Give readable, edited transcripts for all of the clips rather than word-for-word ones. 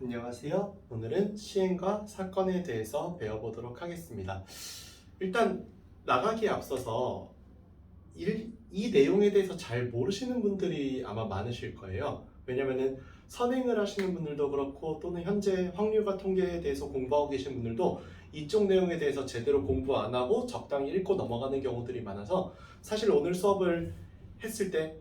안녕하세요. 오늘은 시행과 사건에 대해서 배워보도록 하겠습니다. 일단 나가기에 앞서서 이 내용에 대해서 잘 모르시는 분들이 아마 많으실 거예요. 왜냐면은 선행을 하시는 분들도 그렇고 또는 현재 확률과 통계에 대해서 공부하고 계신 분들도 이쪽 내용에 대해서 제대로 공부 안 하고 적당히 읽고 넘어가는 경우들이 많아서 사실 오늘 수업을 했을 때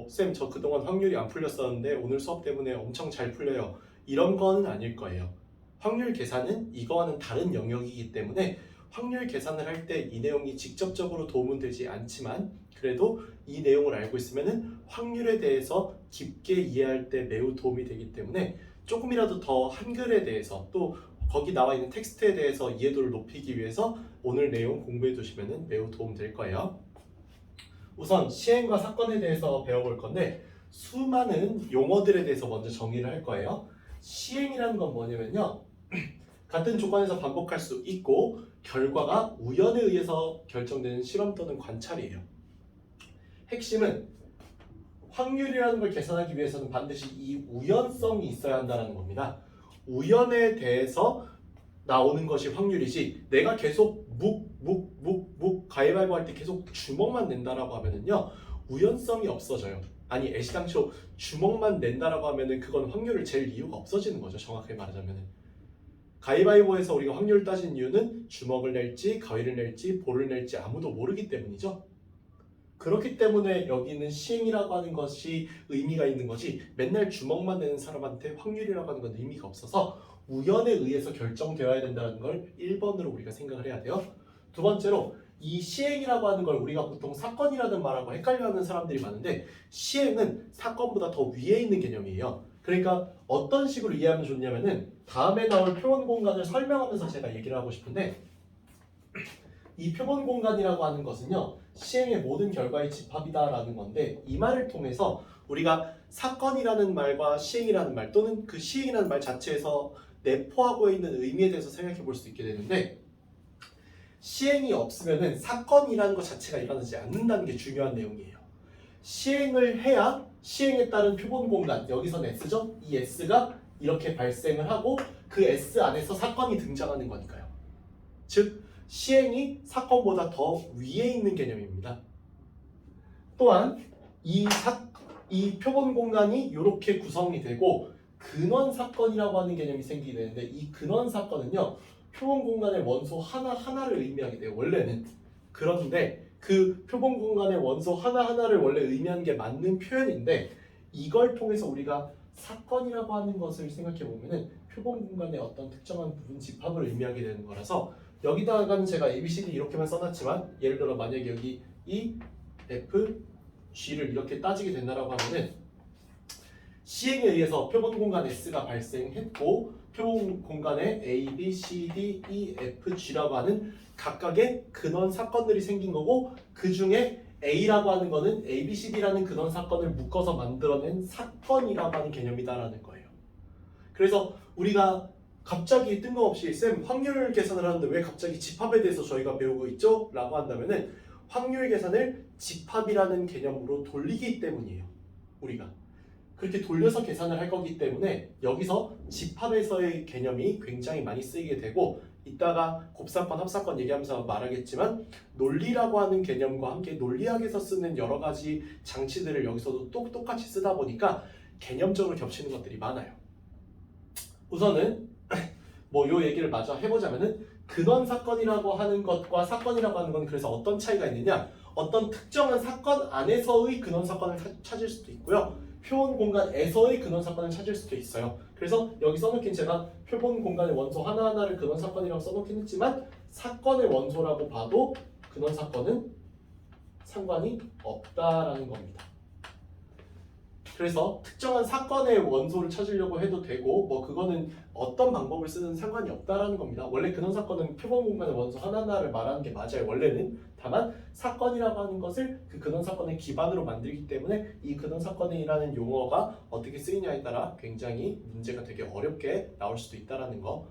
쌤 저 그동안 확률이 안 풀렸었는데 오늘 수업 때문에 엄청 잘 풀려요. 이런 거는 아닐 거예요. 확률 계산은 이거와는 다른 영역이기 때문에 확률 계산을 할 때 이 내용이 직접적으로 도움은 되지 않지만 그래도 이 내용을 알고 있으면 확률에 대해서 깊게 이해할 때 매우 도움이 되기 때문에 조금이라도 더 한글에 대해서 또 거기 나와 있는 텍스트에 대해서 이해도를 높이기 위해서 오늘 내용 공부해 두시면 매우 도움 될 거예요. 우선 시행과 사건에 대해서 배워볼 건데 수많은 용어들에 대해서 먼저 정의를 할 거예요. 시행이라는 건 뭐냐면요. 같은 조건에서 반복할 수 있고 결과가 우연에 의해서 결정되는 실험 또는 관찰이에요. 핵심은 확률이라는 걸 계산하기 위해서는 반드시 이 우연성이 있어야 한다는 겁니다. 우연에 대해서 나오는 것이 확률이지 내가 계속 묵 가위바위보 할 때 계속 주먹만 낸다라고 하면은요 우연성이 없어져요. 아니 애시당초 주먹만 낸다라고 하면은 그건 확률을 잴 이유가 없어지는 거죠. 정확하게 말하자면은 가위바위보에서 우리가 확률을 따진 이유는 주먹을 낼지 가위를 낼지 볼을 낼지 아무도 모르기 때문이죠. 그렇기 때문에 여기는 시행이라고 하는 것이 의미가 있는 거지 맨날 주먹만 내는 사람한테 확률이라고 하는 건 의미가 없어서 우연에 의해서 결정되어야 된다는 걸 1번으로 우리가 생각을 해야 돼요. 두 번째로 이 시행이라고 하는 걸 우리가 보통 사건이라는 말하고 헷갈려하는 사람들이 많은데 시행은 사건보다 더 위에 있는 개념이에요. 그러니까 어떤 식으로 이해하면 좋냐면은 다음에 나올 표본 공간을 설명하면서 제가 얘기를 하고 싶은데 이 표본 공간이라고 하는 것은요 시행의 모든 결과의 집합이다라는 건데 이 말을 통해서 우리가 사건이라는 말과 시행이라는 말 또는 그 시행이라는 말 자체에서 내포하고 있는 의미에 대해서 생각해 볼 수 있게 되는데 시행이 없으면은 사건이라는 것 자체가 일어나지 않는다는 게 중요한 내용이에요. 시행을 해야 시행에 따른 표본 공간 여기선 S죠? 이 S가 이렇게 발생을 하고 그 S 안에서 사건이 등장하는 거니까요. 즉 시행이 사건보다 더 위에 있는 개념입니다. 또한 이 표본 공간이 이렇게 구성이 되고 근원 사건이라고 하는 개념이 생기게 되는데 이 근원 사건은요 표본 공간의 원소 하나하나를 의미하게 돼요. 원래는. 그런데 그 표본 공간의 원소 하나하나를 원래 의미하는 게 맞는 표현인데 이걸 통해서 우리가 사건이라고 하는 것을 생각해 보면은 표본 공간의 어떤 특정한 부분 집합을 의미하게 되는 거라서 여기다가는 제가 ABCD 이렇게만 써놨지만 예를 들어 만약에 여기 E, F, G를 이렇게 따지게 된다라고 하면은 시행에 의해서 표본 공간 S가 발생했고 표본 공간에 A, B, C, D, E, F, G라고 하는 각각의 근원 사건들이 생긴 거고 그 중에 A라고 하는 거는 A, B, C, D라는 근원 사건을 묶어서 만들어낸 사건이라고 하는 개념이다라는 거예요. 그래서 우리가 갑자기 뜬금없이 쌤 확률 계산을 하는데 왜 갑자기 집합에 대해서 저희가 배우고 있죠? 라고 한다면은 확률 계산을 집합이라는 개념으로 돌리기 때문이에요. 우리가. 그렇게 돌려서 계산을 할 거기 때문에 여기서 집합에서의 개념이 굉장히 많이 쓰이게 되고 이따가 곱사건, 합사건 얘기하면서 말하겠지만 논리라고 하는 개념과 함께 논리학에서 쓰는 여러 가지 장치들을 여기서도 똑같이 쓰다 보니까 개념적으로 겹치는 것들이 많아요. 우선은 요 얘기를 마저 해보자면은 근원 사건이라고 하는 것과 사건이라고 하는 건 그래서 어떤 차이가 있느냐 어떤 특정한 사건 안에서의 근원 사건을 찾을 수도 있고요 표본 공간에서의 근원 사건을 찾을 수도 있어요. 그래서 여기 써놓긴 제가 표본 공간의 원소 하나하나를 근원 사건이라고 써놓긴 했지만 사건의 원소라고 봐도 근원 사건은 상관이 없다라는 겁니다. 그래서 특정한 사건의 원소를 찾으려고 해도 되고 그거는 어떤 방법을 쓰는 상관이 없다라는 겁니다. 원래 근원 사건은 표본 공간의 원소 하나하나를 말하는 게 맞아요. 원래는. 다만 사건이라고 하는 것을 그 근원 사건의 기반으로 만들기 때문에 이 근원 사건이라는 용어가 어떻게 쓰이냐에 따라 굉장히 문제가 되게 어렵게 나올 수도 있다라는 거.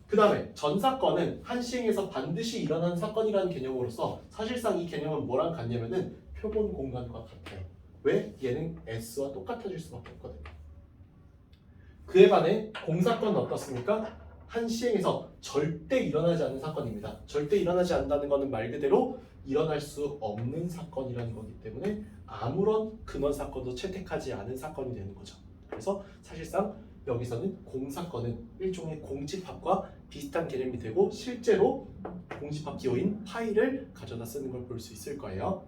그 다음에 전사건은 한 시행에서 반드시 일어나는 사건이라는 개념으로서 사실상 이 개념은 뭐랑 같냐면은 표본 공간과 같아요. 왜? 얘는 S와 똑같아질 수밖에 없거든요. 그에 반해 공사건은 어떻습니까? 한 시행에서 절대 일어나지 않는 사건입니다. 절대 일어나지 않는다는 것은 말 그대로 일어날 수 없는 사건이라는 거기 때문에 아무런 근원 사건도 채택하지 않은 사건이 되는 거죠. 그래서 사실상 여기서는 공사건은 일종의 공집합과 비슷한 개념이 되고 실제로 공집합 기호인 파이를 가져다 쓰는 걸 볼 수 있을 거예요.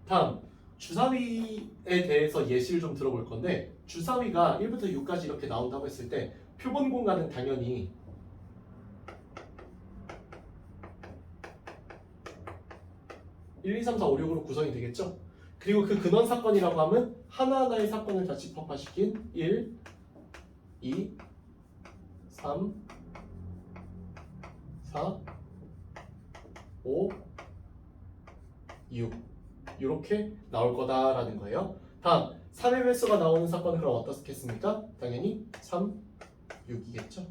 다음 주사위에 대해서 예시를 좀 들어볼 건데 주사위가 1부터 6까지 이렇게 나온다고 했을 때 표본 공간은 당연히 (1, 2, 3, 4, 5, 6으로 구성이 되겠죠. 그리고 그 근원 사건이라고 하면 하나하나의 사건을 다 집합화시킨 1, 2, 3, 4, 5, 6 이렇게 나올 거다라는 거예요. 다음 3의 횟수가 나오는 사건은 그럼 어떻겠습니까? 당연히 3, 6이겠죠.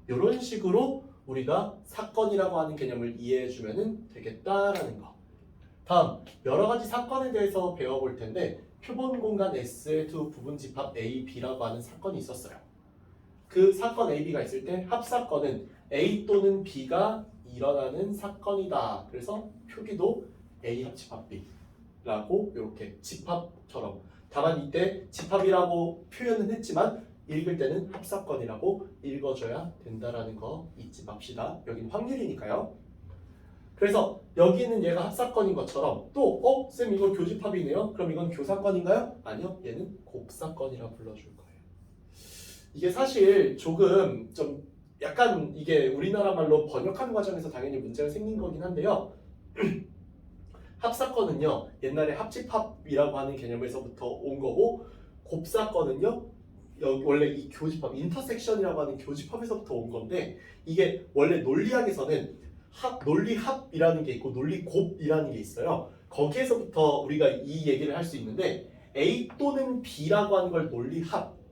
이런 식으로 우리가 사건이라고 하는 개념을 이해해주면 되겠다라는 거. 다음 여러 가지 사건에 대해서 배워볼 텐데 표본 공간 S의 두 부분 집합 A, B라고 하는 사건이 있었어요. 그 사건 A, B가 있을 때 합사건은 A 또는 B가 일어나는 사건이다. 그래서 표기도 A 합집합 B라고 이렇게 집합처럼 다만 이때 집합이라고 표현은 했지만 읽을 때는 합사건이라고 읽어줘야 된다라는 거 잊지 맙시다. 여기는 확률이니까요. 그래서 여기는 얘가 합사건인 것처럼 또 쌤 이거 교집합이네요. 그럼 이건 교사건인가요? 아니요. 얘는 곱사건이라 불러줄 거예요. 이게 사실 조금 좀 약간 이게 우리나라 말로 번역하는 과정에서 당연히 문제가 생긴 거긴 한데요. 합사건은요. 옛날에 합집합이라고 하는 개념에서부터 온 거고 곱사건은요. 여기 원래 이 교집합, 인터섹션이라고 하는 교집합에서부터 온 건데 이게 원래 논리학에서는 논리합이라는 게 있고 논리곱이라는 게 있어요. 거기에서부터 우리가 이 얘기를 할 수 있는데 A 또는 B라고 하는 걸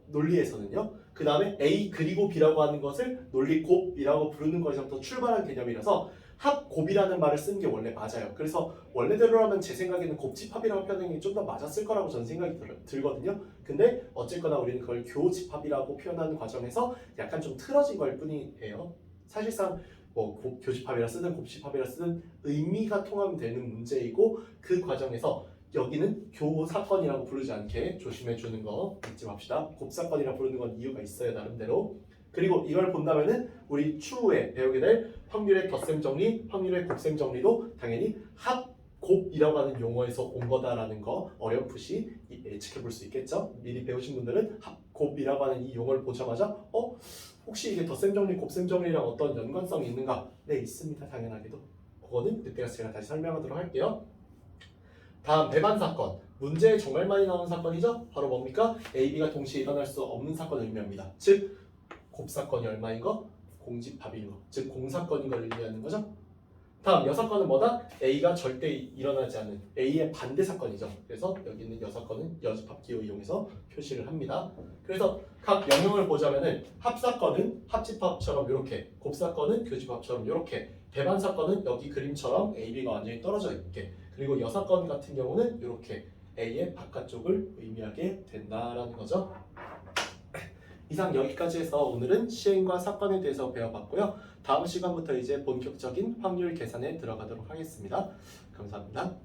논리에서는요. 그 다음에 A 그리고 B라고 하는 것을 논리곱이라고 부르는 것에서부터 출발한 개념이라서 합곱이라는 말을 쓰는 게 원래 맞아요. 그래서 원래대로라면 제 생각에는 곱집합이라고 표현하는 게 좀 더 맞았을 거라고 저는 생각이 들거든요. 근데 어쨌거나 우리는 그걸 교집합이라고 표현하는 과정에서 약간 좀 틀어진 걸 뿐이에요. 사실상 뭐 교집합이라 쓰든 곱집합이라 쓰든 의미가 통하면 되는 문제이고 그 과정에서 여기는 교사건이라고 부르지 않게 조심해 주는 거 잊지 맙시다. 곱사건이라 부르는 건 이유가 있어요, 나름대로. 그리고 이걸 본다면은 우리 추후에 배우게 될 확률의 덧셈 정리, 확률의 곱셈 정리도 당연히 합곱이라고 하는 용어에서 온 거다라는 거 어렴풋이 예측해 볼 수 있겠죠. 미리 배우신 분들은 합곱이라고 하는 이 용어를 보자마자 혹시 이게 덧셈 정리, 곱셈 정리랑 어떤 연관성이 있는가? 네, 있습니다. 당연하게도. 그거는 그때가 제가 다시 설명하도록 할게요. 다음 배반 사건. 문제에 정말 많이 나오는 사건이죠? 바로 뭡니까? A, B가 동시에 일어날 수 없는 사건을 의미합니다. 즉 곱사건이 얼마인 거? 공집합인 거. 즉 공사건인 걸 의미하는 거죠. 다음 여사건은 뭐다? A가 절대 일어나지 않는 A의 반대 사건이죠. 그래서 여기 있는 여사건은 여집합 기호 이용해서 표시를 합니다. 그래서 각 영역을 보자면은 합사건은 합집합처럼 이렇게, 곱사건은 교집합처럼 이렇게, 배반 사건은 여기 그림처럼 A, B가 완전히 떨어져 있게, 그리고 여사건 같은 경우는 이렇게 A의 바깥쪽을 의미하게 된다라는 거죠. 이상 여기까지 해서 오늘은 시행과 사건에 대해서 배워봤고요. 다음 시간부터 이제 본격적인 확률 계산에 들어가도록 하겠습니다. 감사합니다.